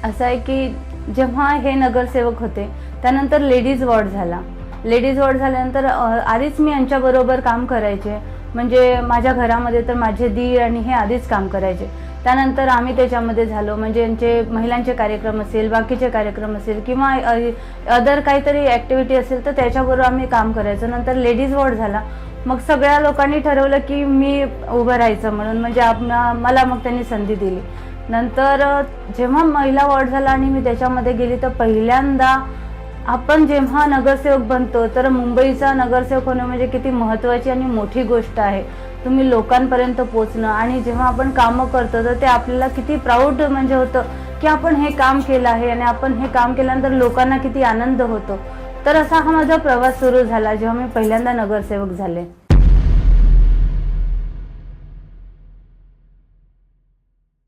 असं आहे की जेव्हा हे नगरसेवक होते त्यानंतर लेडीज वॉर्ड झाला. लेडीज वॉर्ड झाल्यानंतर आधीच मी यांच्याबरोबर काम करायचे. म्हणजे माझ्या घरामध्ये तर माझे दीर आणि हे आधीच काम करायचे. त्यानंतर आम्ही त्याच्यामध्ये झालो. म्हणजे यांचे महिलांचे कार्यक्रम असेल, बाकीचे कार्यक्रम असेल किंवा अदर काहीतरी ॲक्टिव्हिटी असेल तर त्याच्याबरोबर आम्ही काम करायचो. नंतर लेडीज वॉर्ड झाला. मग सगळ्या लोकांनी ठरवलं की मी उभं राहायचं म्हणून. म्हणजे मला मग त्यांनी संधी दिली. नंतर जेव्हा महिला वॉर्ड झाला आणि मी त्याच्यामध्ये गेली तर पहिल्यांदा आपण जेव्हा नगरसेवक बनतो तर मुंबईचा नगरसेवक होणं म्हणजे किती महत्त्वाची आणि मोठी गोष्ट आहे. तुम्ही लोकांपर्यंत पोचणं आणि जेव्हा आपण कामं करतो तर ते आपल्याला किती प्राऊड म्हणजे होतं की आपण हे काम केलं आहे आणि आपण हे काम केल्यानंतर लोकांना किती आनंद होतो. तर असा हा माझा प्रवास सुरू झाला जेव्हा मी पहिल्यांदा नगरसेवक झाले.